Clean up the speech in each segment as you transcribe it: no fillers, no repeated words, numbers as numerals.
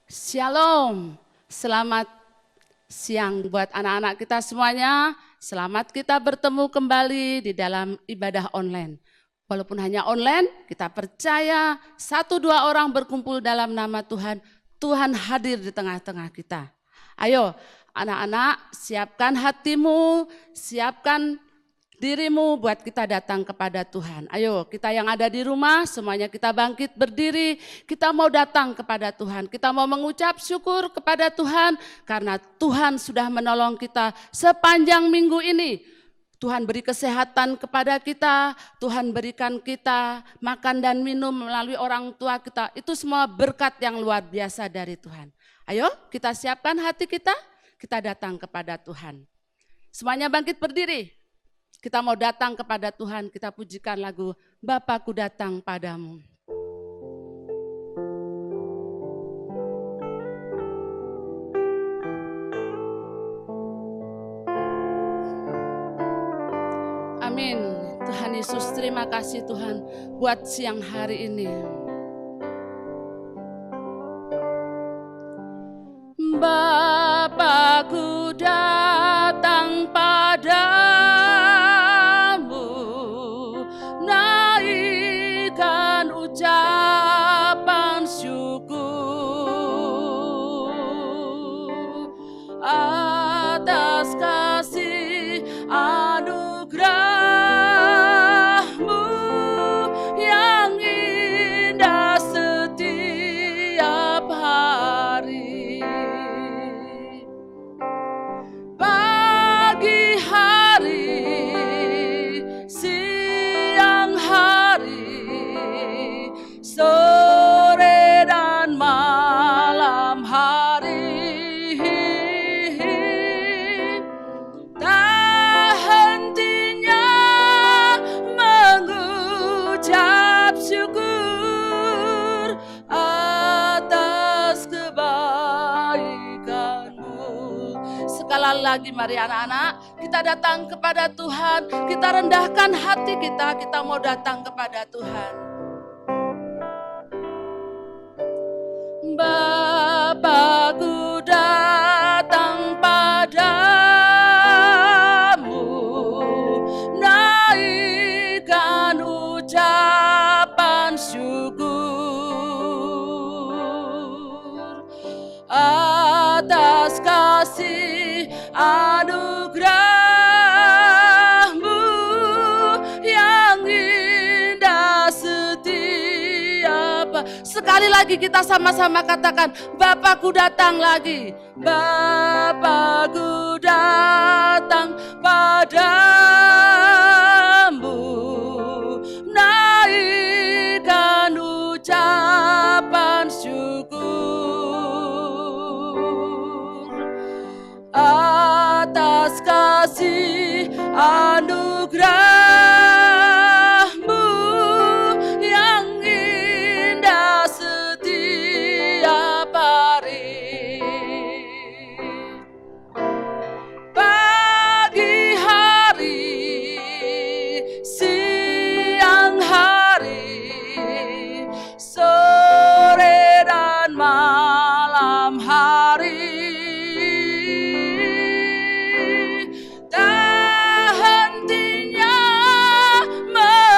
Shalom, selamat siang buat anak-anak kita semuanya. Selamat kita bertemu kembali di dalam ibadah online. Walaupun hanya online, kita percaya 1-2 orang berkumpul dalam nama Tuhan, Tuhan hadir di tengah-tengah kita. Ayo anak-anak, siapkan hatimu, siapkan dirimu buat kita datang kepada Tuhan. Ayo kita yang ada di rumah semuanya kita bangkit berdiri. Kita mau datang kepada Tuhan. Kita mau mengucap syukur kepada Tuhan karena Tuhan sudah menolong kita sepanjang minggu ini. Tuhan beri kesehatan kepada kita, Tuhan berikan kita makan dan minum melalui orang tua kita. Itu semua berkat yang luar biasa dari Tuhan. Ayo kita siapkan hati kita datang kepada Tuhan. Semuanya bangkit berdiri. Kita mau datang kepada Tuhan, kita pujikan lagu Bapakku datang padamu. Amin. Tuhan Yesus, terima kasih Tuhan buat siang hari ini. Bapakku datang padamu. Ucapan syukur atas kasih anugerah-Mu yang indah setiap hari. Pagi hari, siang hari, sore dan malam hari, tak hentinya mengucap syukur atas kebaikan-Mu. Sekali lagi mari anak-anak, kita datang kepada Tuhan, kita rendahkan hati kita mau datang kepada Tuhan. Bapakku datang padamu, naikkan ucapan syukur atas kasih anugerah-Mu yang indah setiap. Sekali lagi kita sama-sama katakan, Bapakku datang lagi. Bapakku datang padamu, naikkan ucapan syukur atas kasih anugerah-Mu yang indah setiap hari. Pagi hari, siang hari, sore dan malam hari, tak hentinya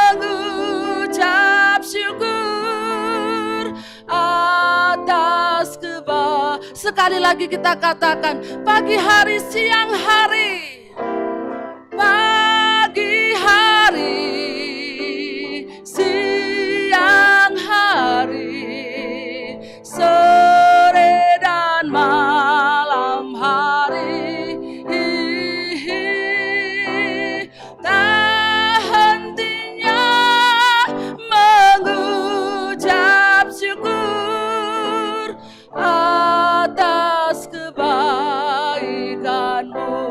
mengucap syukur atas kebaikan. Sekali lagi kita katakan, pagi hari, siang hari, pagi hari, siang hari, sore dan malam hari, tak hentinya mengucap syukur atas kebaikan-Mu,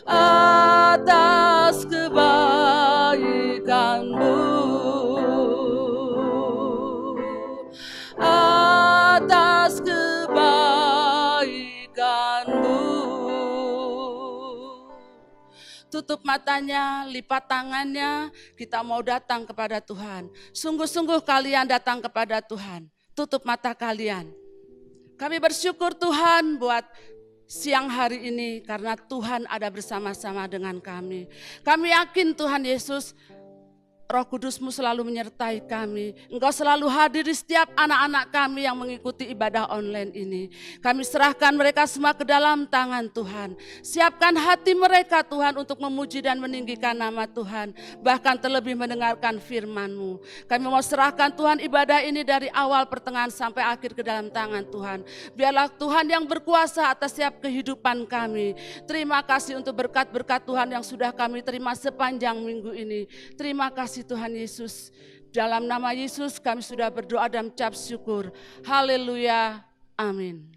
atas kebaikan-Mu, atas kebaikan-Mu. tutup matanya, lipat tangannya, kita mau datang kepada Tuhan. Sungguh-sungguh kalian datang kepada Tuhan, tutup mata kalian. Kami bersyukur Tuhan buat siang hari ini karena Tuhan ada bersama-sama dengan kami. Kami yakin Tuhan Yesus, Roh Kudus-Mu selalu menyertai kami. Engkau selalu hadir di setiap anak-anak kami yang mengikuti ibadah online ini. Kami serahkan mereka semua ke dalam tangan Tuhan. Siapkan hati mereka Tuhan untuk memuji dan meninggikan nama Tuhan. Bahkan terlebih mendengarkan firman-Mu. Kami mau serahkan Tuhan ibadah ini dari awal pertengahan sampai akhir ke dalam tangan Tuhan. Biarlah Tuhan yang berkuasa atas setiap kehidupan kami. Terima kasih untuk berkat-berkat Tuhan yang sudah kami terima sepanjang minggu ini. Terima kasih Tuhan Yesus. Dalam nama Yesus kami sudah berdoa dan mengucap syukur. Haleluya. Amin.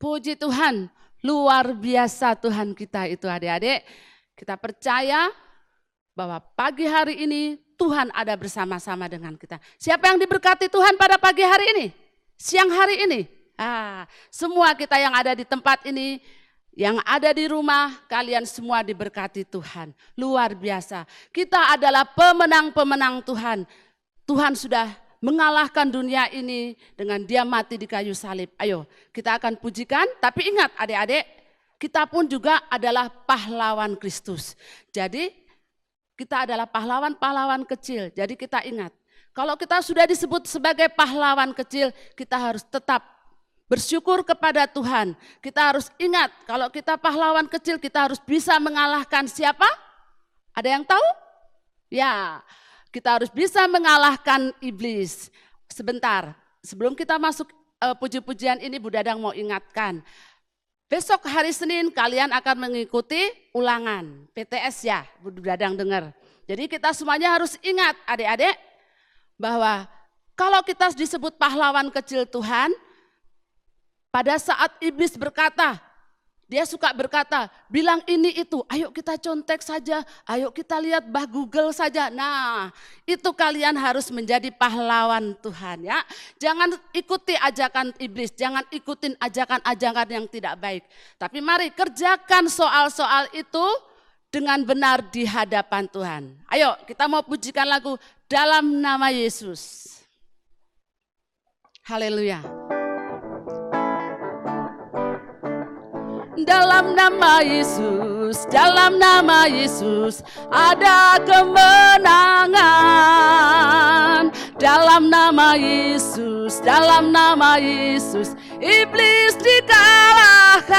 Puji Tuhan, luar biasa Tuhan kita itu adik-adik. Kita percaya bahwa pagi hari ini Tuhan ada bersama-sama dengan kita. Siapa yang diberkati Tuhan pada pagi hari ini? Siang hari ini? Semua kita yang ada di tempat ini, yang ada di rumah, kalian semua diberkati Tuhan. Luar biasa. Kita adalah pemenang-pemenang Tuhan. Tuhan sudah mengalahkan dunia ini dengan Dia mati di kayu salib. Ayo, kita akan pujikan. Tapi ingat adik-adik, kita pun juga adalah pahlawan Kristus. Jadi kita adalah pahlawan-pahlawan kecil. Jadi kita ingat, kalau kita sudah disebut sebagai pahlawan kecil, kita harus tetap bersyukur kepada Tuhan. Kita harus ingat kalau kita pahlawan kecil kita harus bisa mengalahkan siapa? Ada yang tahu? Ya, kita harus bisa mengalahkan iblis. Sebentar, sebelum kita masuk puji-pujian ini Bu Dadang mau ingatkan. Besok hari Senin kalian akan mengikuti ulangan PTS ya, Bu Dadang dengar. Jadi kita semuanya harus ingat adik-adik bahwa kalau kita disebut pahlawan kecil Tuhan, pada saat iblis berkata, dia suka berkata, bilang ini itu, ayo kita contek saja, ayo kita lihat Google saja. Nah, itu kalian harus menjadi pahlawan Tuhan ya. Jangan ikuti ajakan iblis, jangan ikutin ajakan-ajakan yang tidak baik. Tapi mari kerjakan soal-soal itu dengan benar di hadapan Tuhan. Ayo kita mau pujikan lagu Dalam Nama Yesus. Haleluya. Dalam nama Yesus, dalam nama Yesus ada kemenangan. Dalam nama Yesus, dalam nama Yesus iblis dikalahkan.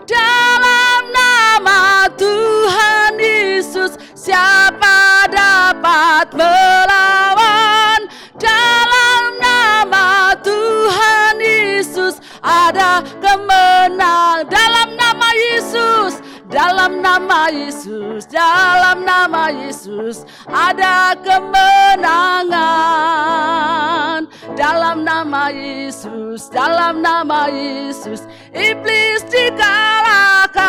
Dalam nama Tuhan Yesus siapa dapat melawan? Dalam nama Tuhan Yesus ada kemenangan. Dalam nama Yesus, dalam nama Yesus, dalam nama Yesus ada kemenangan. Dalam nama Yesus, dalam nama Yesus iblis dikalahkan.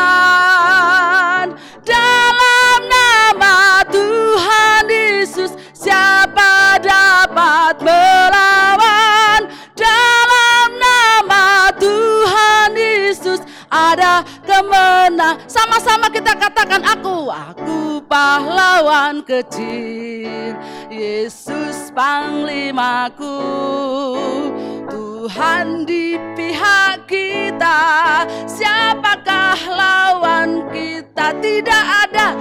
Dalam nama Tuhan Yesus siapa dapat melawan? Dalam nama Tuhan Yesus ada kemenangan. Sama-sama kita katakan aku pahlawan kecil, Yesus panglimaku. Tuhan di pihak kita, siapakah lawan kita? Tidak ada.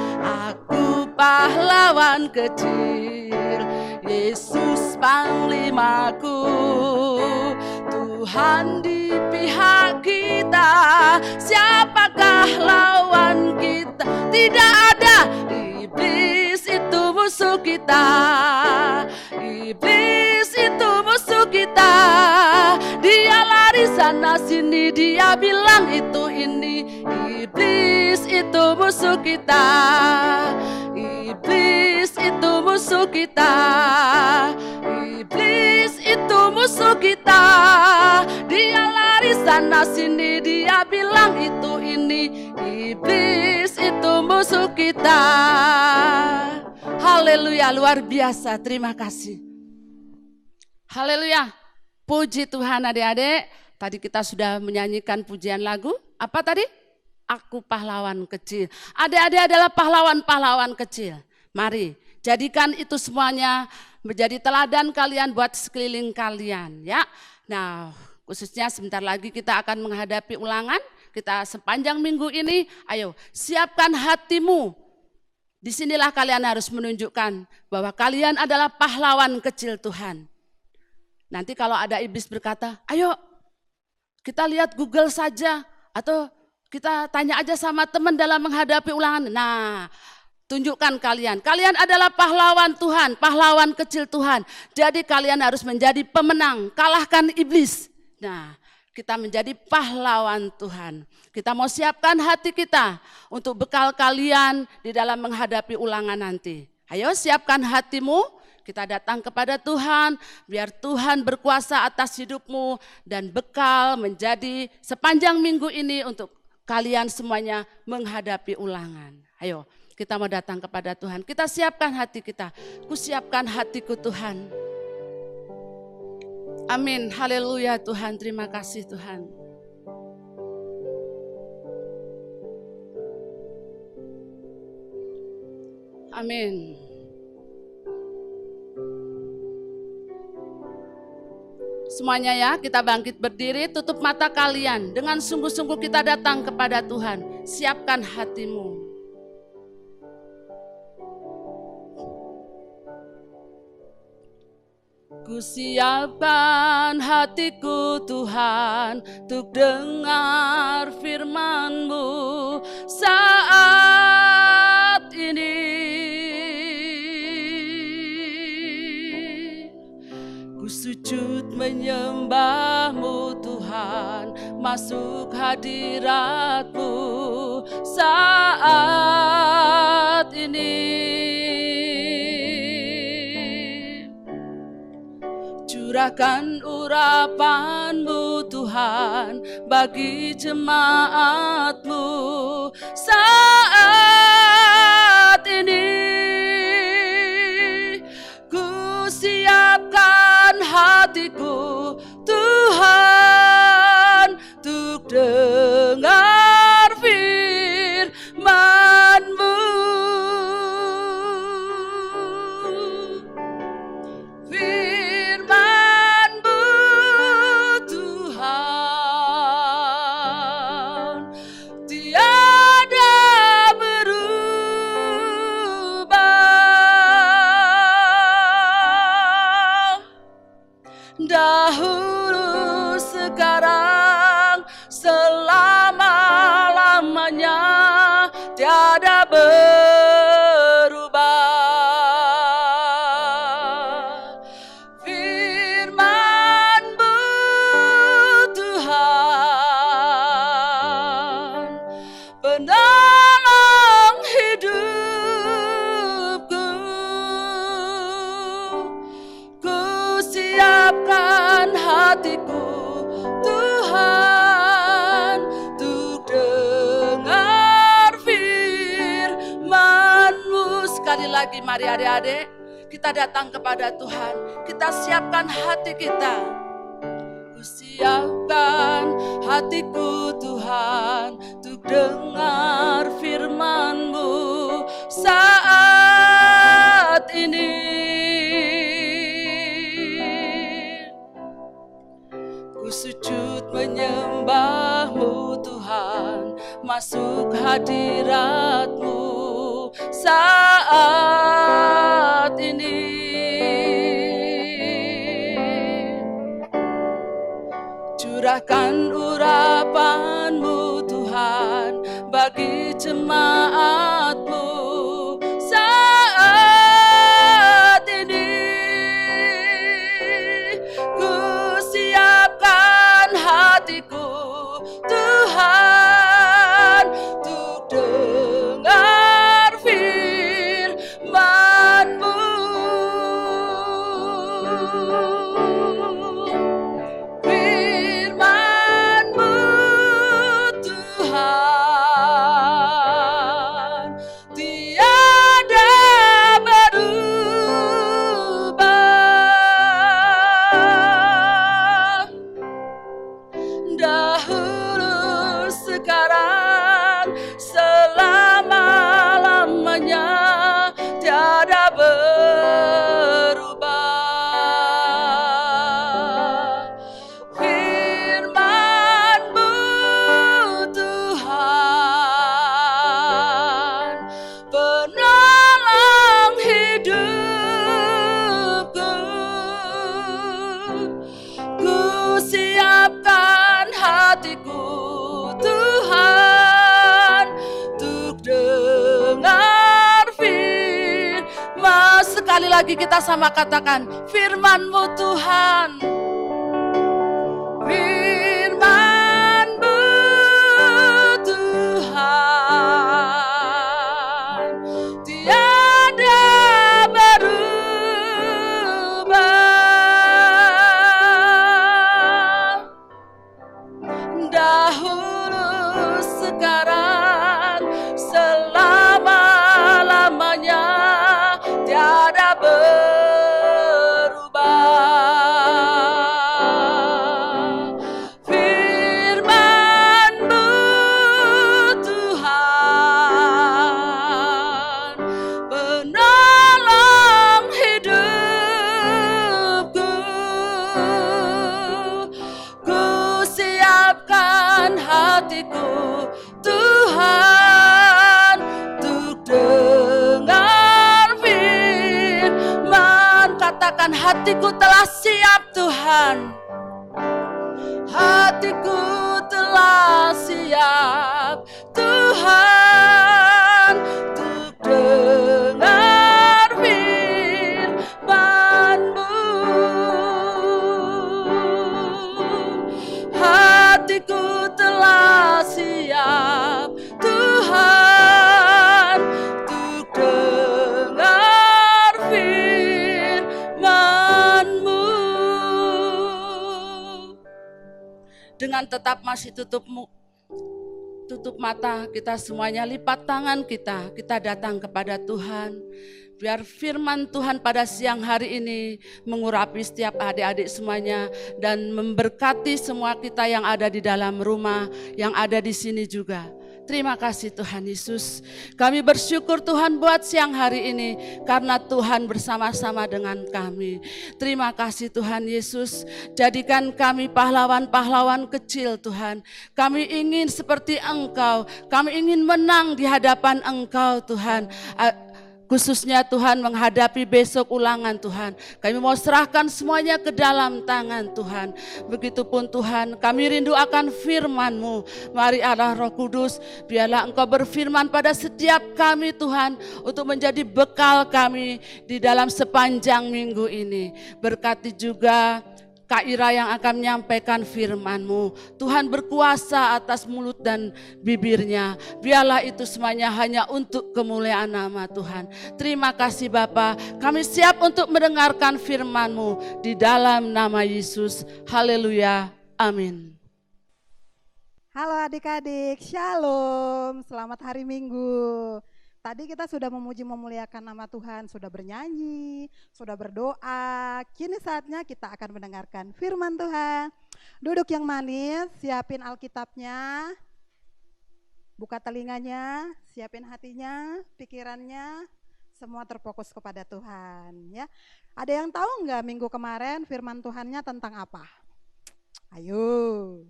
Aku pahlawan kecil, Yesus panglimaku. Tuhan di pihak kita, siapakah lawan kita? Tidak ada. Iblis itu musuh kita, iblis itu musuh kita. Dia lari sana sini, dia bilang itu ini. Iblis itu musuh kita, iblis itu musuh kita, iblis itu musuh kita. Dia lari sana sini, dia bilang itu ini. Iblis itu musuh kita. Haleluya, luar biasa, terima kasih. Haleluya, puji Tuhan adik-adik. Tadi kita sudah menyanyikan pujian lagu, apa tadi? aku pahlawan kecil. Adik-adik adalah pahlawan-pahlawan kecil. Mari, jadikan itu semuanya menjadi teladan kalian buat sekeliling kalian ya. Nah, khususnya sebentar lagi kita akan menghadapi ulangan. Kita sepanjang minggu ini, ayo siapkan hatimu. Disinilah kalian harus menunjukkan bahwa kalian adalah pahlawan kecil Tuhan. Nanti kalau ada iblis berkata, ayo kita lihat Google saja atau kita tanya aja sama teman dalam menghadapi ulangan. Nah, tunjukkan kalian adalah pahlawan Tuhan, pahlawan kecil Tuhan. Jadi kalian harus menjadi pemenang, kalahkan iblis. Nah, kita menjadi pahlawan Tuhan. Kita mau siapkan hati kita untuk bekal kalian di dalam menghadapi ulangan nanti. Ayo siapkan hatimu. Kita datang kepada Tuhan, biar Tuhan berkuasa atas hidupmu dan bekal menjadi sepanjang minggu ini untuk kalian semuanya menghadapi ulangan. Ayo, kita mau datang kepada Tuhan. Kita siapkan hati kita. Kusiapkan hatiku Tuhan. Amin. Haleluya Tuhan. Terima kasih Tuhan. Amin. Semuanya ya, kita bangkit berdiri, tutup mata kalian. Dengan sungguh-sungguh kita datang kepada Tuhan. Siapkan hatimu. Kusiapkan hatiku Tuhan, untuk dengar firman-Mu saat ini. Sujud menyembah-Mu Tuhan, masuk hadirat-Mu saat ini. Curahkan urapan-Mu Tuhan bagi jemaat-Mu saat ini. Siapkan hatiku Tuhan, untuk dengar firman-Mu. Firman-Mu Tuhan, tiada dahulu, sekarang, selama-lamanya, tiada berubah. Firman-Mu Tuhan, penolong hidupku. Siapkan hatiku Tuhan, untuk dengar firman-Mu. Sekali lagi mari adik-adik, kita datang kepada Tuhan. Kita siapkan hati kita. Kusiapkan hatiku Tuhan, untuk dengar firman-Mu saat ini. Sujud menyembah-Mu Tuhan, masuk hadirat-Mu saat ini. Curahkan urapan-Mu Tuhan bagi jemaat-Mu saat ini. Hatiku Tuhan, untuk dengar firman-Mu. Firman-Mu Tuhan, tiada berubah. Dahulu, sekarang, sekali lagi kita sama katakan, firman-Mu Tuhan. Firman-Mu Tuhan, tiada berubah. Dahulu, sekarang, selama-lamanya, tiada berubah. Firman-Mu Tuhan, penolong hidupku. Ku siapkan hatiku Tuhan, untuk dengar firman. Katakan, hatiku telah siap Tuhan. Hatiku telah siap Tuhan, untuk dengar firman-Mu. Hatiku telah siap Tuhan, untuk dengar firman-Mu. Dengan tetap masih tutup mata, kita semuanya lipat tangan kita datang kepada Tuhan. Biar firman Tuhan pada siang hari ini mengurapi setiap adik-adik semuanya dan memberkati semua kita yang ada di dalam rumah, yang ada di sini juga. Terima kasih Tuhan Yesus. Kami bersyukur Tuhan buat siang hari ini karena Tuhan bersama-sama dengan kami. Terima kasih Tuhan Yesus. Jadikan kami pahlawan-pahlawan kecil Tuhan. Kami ingin seperti Engkau. Kami ingin menang di hadapan Engkau Tuhan. Khususnya Tuhan menghadapi besok ulangan Tuhan. Kami mau serahkan semuanya ke dalam tangan Tuhan. Begitupun Tuhan, kami rindu akan firman-Mu. Mari Allah Roh Kudus, biarlah Engkau berfirman pada setiap kami Tuhan, untuk menjadi bekal kami di dalam sepanjang minggu ini. Berkati juga Kak Ira yang akan menyampaikan firman-Mu. Tuhan berkuasa atas mulut dan bibirnya. Biarlah itu semuanya hanya untuk kemuliaan nama Tuhan. Terima kasih Bapa. Kami siap untuk mendengarkan firman-Mu di dalam nama Yesus. Haleluya. Amin. Halo adik-adik, shalom, selamat hari Minggu. Tadi kita sudah memuji memuliakan nama Tuhan, sudah bernyanyi, sudah berdoa. Kini saatnya kita akan mendengarkan firman Tuhan. Duduk yang manis, siapin Alkitabnya, buka telinganya, siapin hatinya, pikirannya, semua terfokus kepada Tuhan. Ya, ada yang tahu nggak minggu kemarin firman Tuhannya tentang apa? Ayo,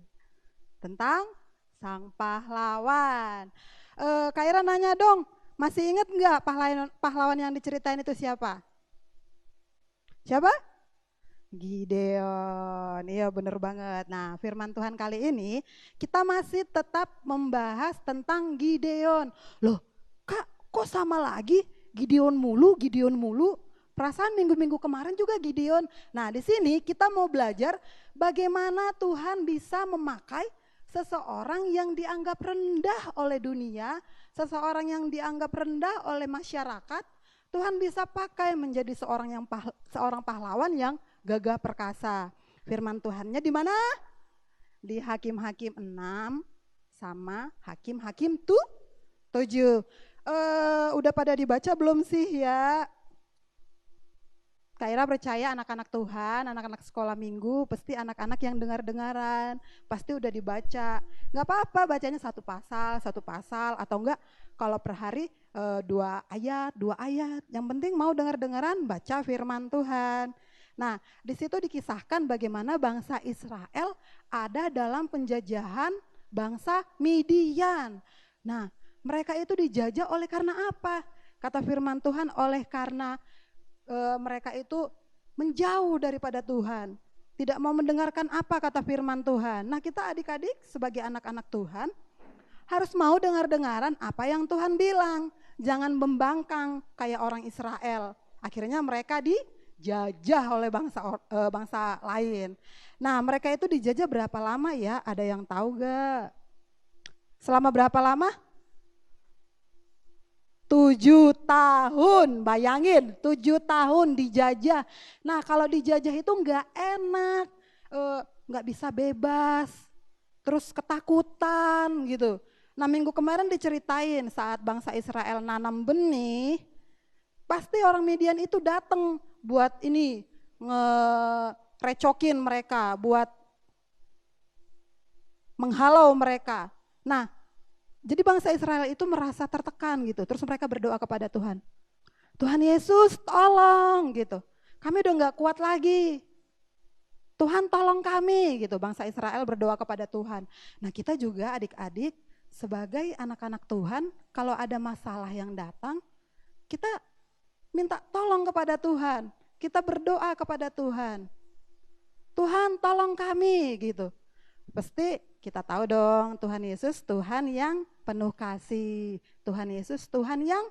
tentang sang pahlawan. Kak Ira nanya dong, masih ingat nggak pahlawan yang diceritain itu siapa? Siapa? Gideon. Iya bener banget. Nah firman Tuhan kali ini kita masih tetap membahas tentang Gideon. Loh Kak, kok sama lagi? Gideon mulu, Gideon mulu. Perasaan minggu-minggu kemarin juga Gideon. Nah di sini kita mau belajar bagaimana Tuhan bisa memakai seseorang yang dianggap rendah oleh dunia, seseorang yang dianggap rendah oleh masyarakat, Tuhan bisa pakai menjadi seorang pahlawan yang gagah perkasa. Firman Tuhannya di mana? Di Hakim-Hakim 6 sama Hakim-Hakim 7. Udah pada dibaca belum sih ya? Kak Ira percaya anak-anak Tuhan, anak-anak sekolah minggu, pasti anak-anak yang dengar-dengaran, pasti udah dibaca. Nggak apa-apa bacanya satu pasal, atau enggak kalau per hari 2 ayat. Yang penting mau dengar-dengaran, baca firman Tuhan. Nah, di situ dikisahkan bagaimana bangsa Israel ada dalam penjajahan bangsa Midian. Nah, mereka itu dijajah oleh karena apa? Kata firman Tuhan, oleh karena mereka itu menjauh daripada Tuhan, tidak mau mendengarkan apa kata firman Tuhan. Nah kita adik-adik sebagai anak-anak Tuhan harus mau dengar-dengaran apa yang Tuhan bilang. Jangan membangkang kayak orang Israel. Akhirnya mereka dijajah oleh bangsa lain. Nah, mereka itu dijajah berapa lama ya? Ada yang tahu gak? Selama berapa lama? 7 tahun, bayangin 7 tahun dijajah. Nah, kalau dijajah itu nggak enak, nggak bisa bebas, terus ketakutan gitu. Nah, minggu kemarin diceritain saat bangsa Israel nanam benih, pasti orang Midian itu datang buat ini ngerecokin mereka, buat menghalau mereka. Nah, jadi bangsa Israel itu merasa tertekan gitu. Terus mereka berdoa kepada Tuhan. Tuhan Yesus tolong gitu. Kami udah gak kuat lagi. Tuhan tolong kami gitu. Bangsa Israel berdoa kepada Tuhan. Nah, kita juga adik-adik sebagai anak-anak Tuhan, kalau ada masalah yang datang, kita minta tolong kepada Tuhan. Kita berdoa kepada Tuhan. Tuhan tolong kami gitu. Pasti kita tahu dong, Tuhan Yesus Tuhan yang penuh kasih. Tuhan Yesus Tuhan yang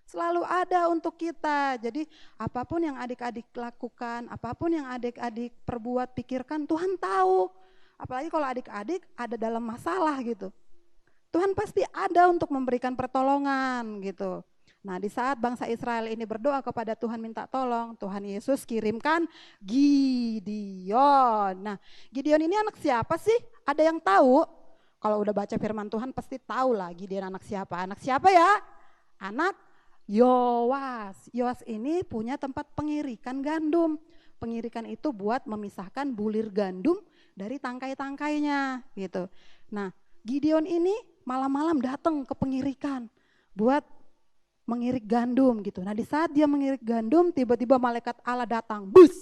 selalu ada untuk kita. Jadi apapun yang adik-adik lakukan, apapun yang adik-adik perbuat, pikirkan, Tuhan tahu. Apalagi kalau adik-adik ada dalam masalah gitu. Tuhan pasti ada untuk memberikan pertolongan gitu. Nah, di saat bangsa Israel ini berdoa kepada Tuhan minta tolong, Tuhan Yesus kirimkan Gideon. Nah, Gideon ini anak siapa sih? Ada yang tahu? Kalau udah baca firman Tuhan pasti tahu lah Gideon anak siapa. Anak siapa ya? Anak Yoas. Yoas ini punya tempat pengirikan gandum. Pengirikan itu buat memisahkan bulir gandum dari tangkai-tangkainya gitu. Nah, Gideon ini malam-malam datang ke pengirikan buat mengirik gandum gitu. Nah, di saat dia mengirik gandum, tiba-tiba malaikat Allah datang. Bus.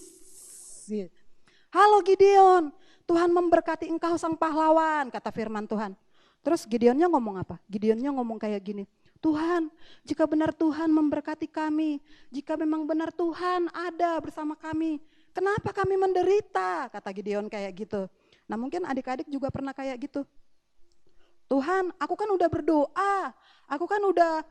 Halo Gideon, Tuhan memberkati engkau sang pahlawan, kata firman Tuhan. Terus Gideonnya ngomong apa? Gideonnya ngomong kayak gini. Tuhan, jika benar Tuhan memberkati kami, jika memang benar Tuhan ada bersama kami, kenapa kami menderita? Kata Gideon kayak gitu. Nah, mungkin adik-adik juga pernah kayak gitu. Tuhan, aku kan udah berdoa, aku kan udah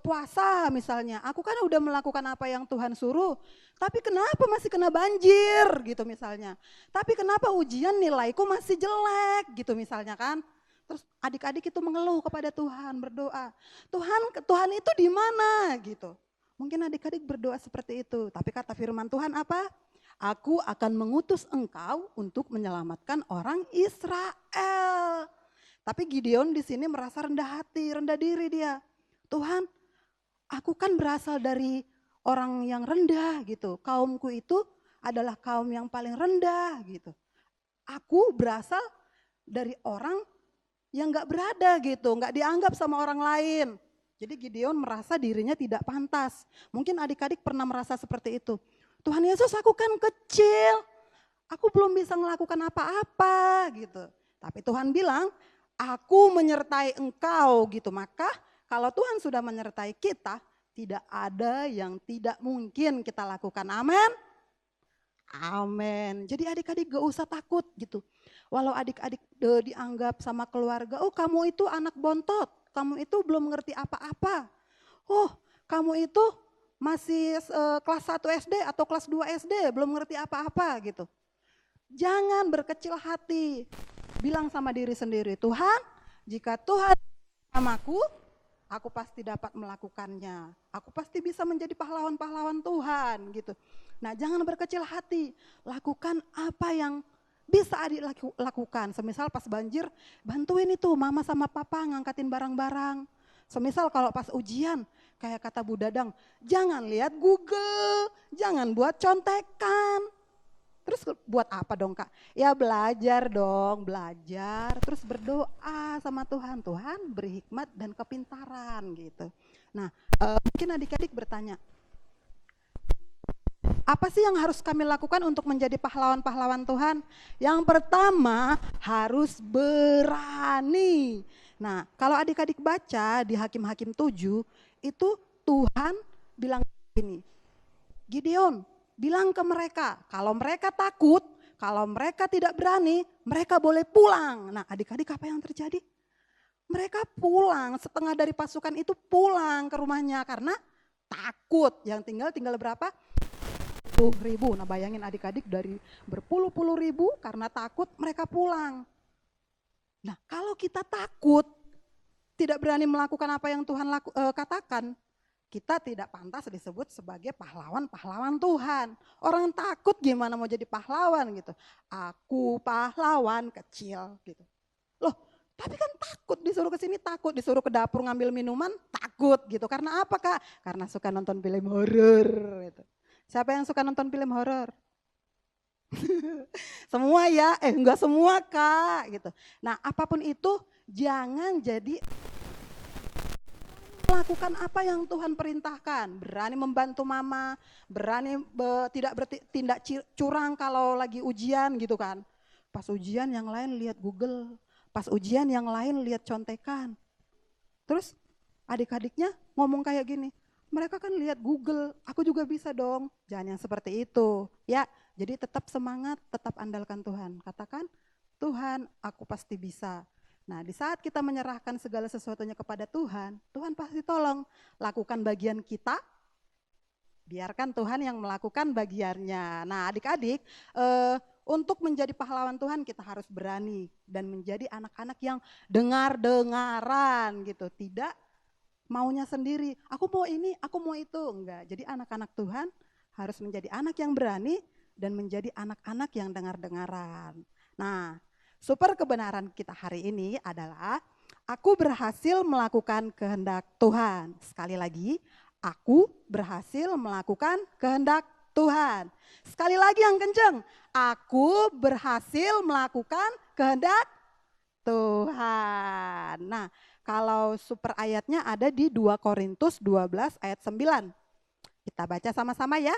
puasa misalnya, aku kan udah melakukan apa yang Tuhan suruh, tapi kenapa masih kena banjir gitu misalnya. Tapi kenapa ujian nilaiku masih jelek gitu misalnya kan. Terus adik-adik itu mengeluh kepada Tuhan, berdoa, Tuhan itu di mana gitu. Mungkin adik-adik berdoa seperti itu, tapi kata firman Tuhan apa? Aku akan mengutus engkau untuk menyelamatkan orang Israel. Tapi Gideon di sini merasa rendah hati, rendah diri dia. Tuhan, aku kan berasal dari orang yang rendah gitu. Kaumku itu adalah kaum yang paling rendah gitu. Aku berasal dari orang yang gak berada gitu, gak dianggap sama orang lain. Jadi Gideon merasa dirinya tidak pantas. Mungkin adik-adik pernah merasa seperti itu. Tuhan Yesus, aku kan kecil, aku belum bisa melakukan apa-apa gitu. Tapi Tuhan bilang, aku menyertai engkau gitu. Maka kalau Tuhan sudah menyertai kita, tidak ada yang tidak mungkin kita lakukan. Amin. Amin. Jadi adik-adik gak usah takut gitu. Walau adik-adik dianggap sama keluarga, oh kamu itu anak bontot, kamu itu belum mengerti apa-apa. Oh kamu itu masih kelas 1 SD atau kelas 2 SD, belum mengerti apa-apa gitu. Jangan berkecil hati. Bilang sama diri sendiri, Tuhan, jika Tuhan bersamaku, aku pasti dapat melakukannya. Aku pasti bisa menjadi pahlawan-pahlawan Tuhan gitu. Nah, jangan berkecil hati. Lakukan apa yang bisa adik lakukan. Semisal pas banjir, bantuin itu mama sama papa ngangkatin barang-barang. Semisal kalau pas ujian, kayak kata Bu Dadang, jangan lihat Google, jangan buat contekan. Terus buat apa dong Kak? Ya belajar dong, belajar. Terus berdoa sama Tuhan. Tuhan beri hikmat dan kepintaran gitu. Nah mungkin adik-adik bertanya, apa sih yang harus kami lakukan untuk menjadi pahlawan-pahlawan Tuhan? Yang pertama harus berani. Nah kalau adik-adik baca di Hakim-Hakim 7, itu Tuhan bilang gini, Gideon, bilang ke mereka, kalau mereka takut, kalau mereka tidak berani, mereka boleh pulang. Nah adik-adik apa yang terjadi? Mereka pulang, setengah dari pasukan itu pulang ke rumahnya karena takut. Yang tinggal berapa? 10.000. Nah bayangin adik-adik dari berpuluh-puluh ribu karena takut mereka pulang. Nah kalau kita takut, tidak berani melakukan apa yang Tuhan katakan, kita tidak pantas disebut sebagai pahlawan-pahlawan Tuhan. Orang takut gimana mau jadi pahlawan gitu. Aku pahlawan kecil gitu. Loh, tapi kan takut disuruh ke sini, takut disuruh ke dapur ngambil minuman, takut gitu. Karena apa Kak? Karena suka nonton film horor gitu. Siapa yang suka nonton film horor? Semua ya, enggak semua Kak gitu. Nah, apapun itu jangan jadi melakukan apa yang Tuhan perintahkan, berani membantu mama, berani tidak bertindak curang kalau lagi ujian gitu kan. Pas ujian yang lain lihat Google, pas ujian yang lain lihat contekan. Terus adik-adiknya ngomong kayak gini, mereka kan lihat Google, aku juga bisa dong. Jangan yang seperti itu. Ya, jadi tetap semangat, tetap andalkan Tuhan. Katakan, Tuhan aku pasti bisa. Nah di saat kita menyerahkan segala sesuatunya kepada Tuhan, Tuhan pasti tolong. Lakukan bagian kita, biarkan Tuhan yang melakukan bagiannya. Nah adik-adik, untuk menjadi pahlawan Tuhan kita harus berani dan menjadi anak-anak yang dengar-dengaran gitu. Tidak maunya sendiri, aku mau ini, aku mau itu, enggak. Jadi anak-anak Tuhan harus menjadi anak yang berani dan menjadi anak-anak yang dengar-dengaran. Nah, super kebenaran kita hari ini adalah aku berhasil melakukan kehendak Tuhan. Sekali lagi, aku berhasil melakukan kehendak Tuhan. Sekali lagi yang kenceng, aku berhasil melakukan kehendak Tuhan. Nah, kalau super ayatnya ada di 2 Korintus 12 ayat 9. Kita baca sama-sama ya.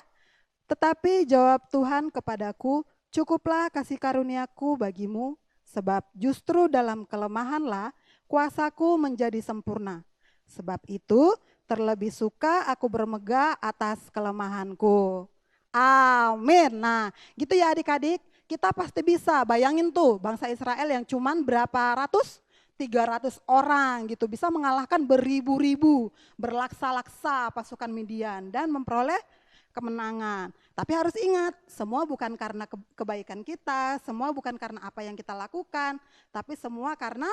Tetapi jawab Tuhan kepadaku, cukuplah kasih karuniaku bagimu, sebab justru dalam kelemahanlah kuasaku menjadi sempurna. Sebab itu terlebih suka aku bermegah atas kelemahanku. Amin. Nah gitu ya adik-adik, kita pasti bisa. Bayangin tuh bangsa Israel yang cuman berapa ratus? 300 orang gitu bisa mengalahkan beribu-ribu, berlaksa-laksa pasukan Midian dan memperoleh kemenangan. Tapi harus ingat, semua bukan karena kebaikan kita, semua bukan karena apa yang kita lakukan, tapi semua karena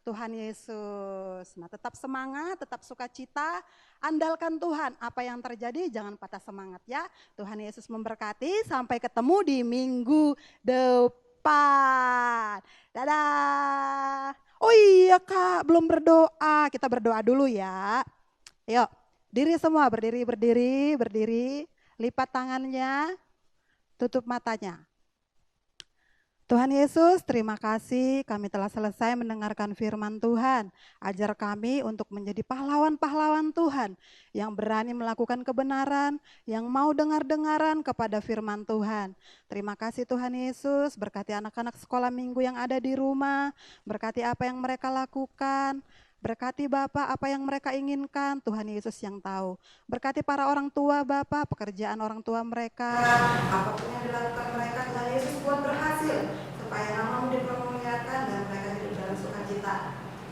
Tuhan Yesus. Nah, tetap semangat, tetap sukacita, andalkan Tuhan. Apa yang terjadi jangan patah semangat ya. Tuhan Yesus memberkati, sampai ketemu di minggu depan. Dadah. Oh iya Kak, belum berdoa. Kita berdoa dulu ya. Yuk, diri semua, berdiri. Lipat tangannya, tutup matanya. Tuhan Yesus, terima kasih kami telah selesai mendengarkan firman Tuhan. Ajar kami untuk menjadi pahlawan-pahlawan Tuhan yang berani melakukan kebenaran, yang mau dengar-dengaran kepada firman Tuhan. Terima kasih Tuhan Yesus, berkati anak-anak sekolah minggu yang ada di rumah, berkati apa yang mereka lakukan. Berkati Bapak apa yang mereka inginkan, Tuhan Yesus yang tahu. Berkati para orang tua Bapak, pekerjaan orang tua mereka. Apapun yang dilakukan mereka, Tuhan Yesus buat berhasil. Supaya nama-Mu dipermuliakan dan mereka hidup dalam sukacita.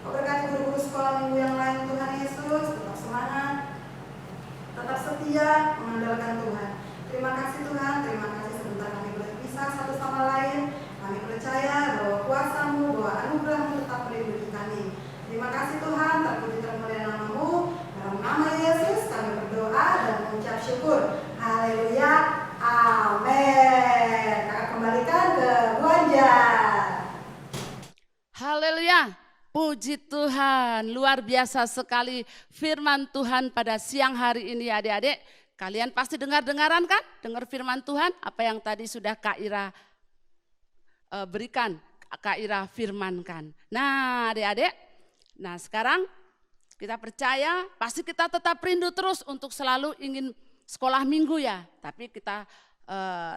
Berkati guru-guru sekolah minggu yang lain, Tuhan Yesus, tetap semangat, tetap setia, mengandalkan Tuhan. Terima kasih Tuhan, terima kasih sebentar kami berpisah satu sama lain. Kami percaya bahwa kuasa-Mu, bahwa anugerah-Mu tetap melindungi kami. Terima kasih Tuhan, terpuji termulia nama-Mu. Dalam nama Yesus kami berdoa dan mengucap syukur. Haleluya, amin. Kakak kembalikan ke Bu Anjar. Haleluya, puji Tuhan, luar biasa sekali firman Tuhan pada siang hari ini adik-adik. Kalian pasti dengar-dengaran kan? Dengar firman Tuhan, apa yang tadi sudah Kak Ira berikan, Kak Ira firmankan. Nah adik-adik, nah sekarang kita percaya pasti kita tetap rindu terus untuk selalu ingin sekolah minggu ya. Tapi kita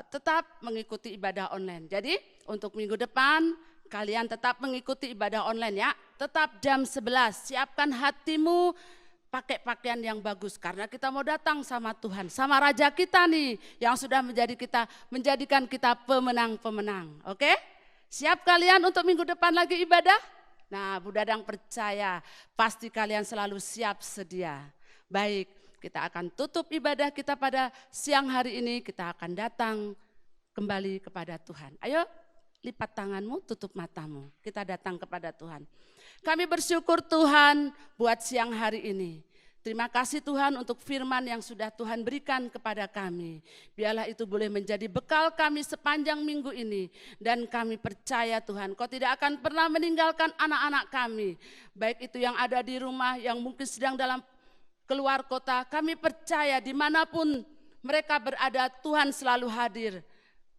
tetap mengikuti ibadah online. Jadi untuk minggu depan kalian tetap mengikuti ibadah online ya. Tetap jam 11, siapkan hatimu pakai pakaian yang bagus. Karena kita mau datang sama Tuhan, sama Raja kita nih yang sudah menjadikan kita pemenang-pemenang. Oke? Siap kalian untuk minggu depan lagi ibadah? Nah, Bu Dadang percaya pasti kalian selalu siap sedia. Baik, kita akan tutup ibadah kita pada siang hari ini, kita akan datang kembali kepada Tuhan. Ayo lipat tanganmu, tutup matamu, kita datang kepada Tuhan. Kami bersyukur Tuhan buat siang hari ini. Terima kasih Tuhan untuk firman yang sudah Tuhan berikan kepada kami. Biarlah itu boleh menjadi bekal kami sepanjang minggu ini. Dan kami percaya Tuhan, Kau tidak akan pernah meninggalkan anak-anak kami. Baik itu yang ada di rumah, yang mungkin sedang dalam keluar kota. Kami percaya dimanapun mereka berada, Tuhan selalu hadir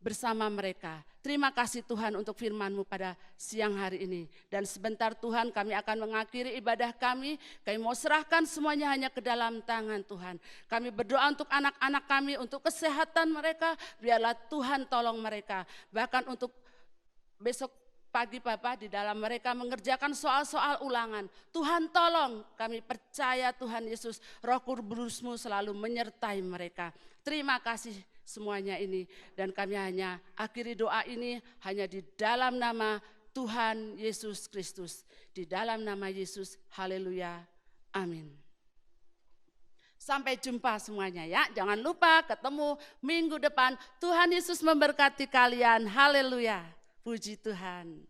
bersama mereka. Terima kasih Tuhan untuk firman-Mu pada siang hari ini. Dan sebentar Tuhan kami akan mengakhiri ibadah kami. Kami mau serahkan semuanya hanya ke dalam tangan Tuhan. Kami berdoa untuk anak-anak kami, untuk kesehatan mereka. Biarlah Tuhan tolong mereka. Bahkan untuk besok pagi Bapak di dalam mereka mengerjakan soal-soal ulangan. Tuhan tolong, kami percaya Tuhan Yesus, Roh Kudus-Mu selalu menyertai mereka. Terima kasih semuanya ini, dan kami hanya akhiri doa ini hanya di dalam nama Tuhan Yesus Kristus. Di dalam nama Yesus, haleluya, amin. Sampai jumpa semuanya ya, jangan lupa ketemu minggu depan. Tuhan Yesus memberkati kalian, haleluya, puji Tuhan.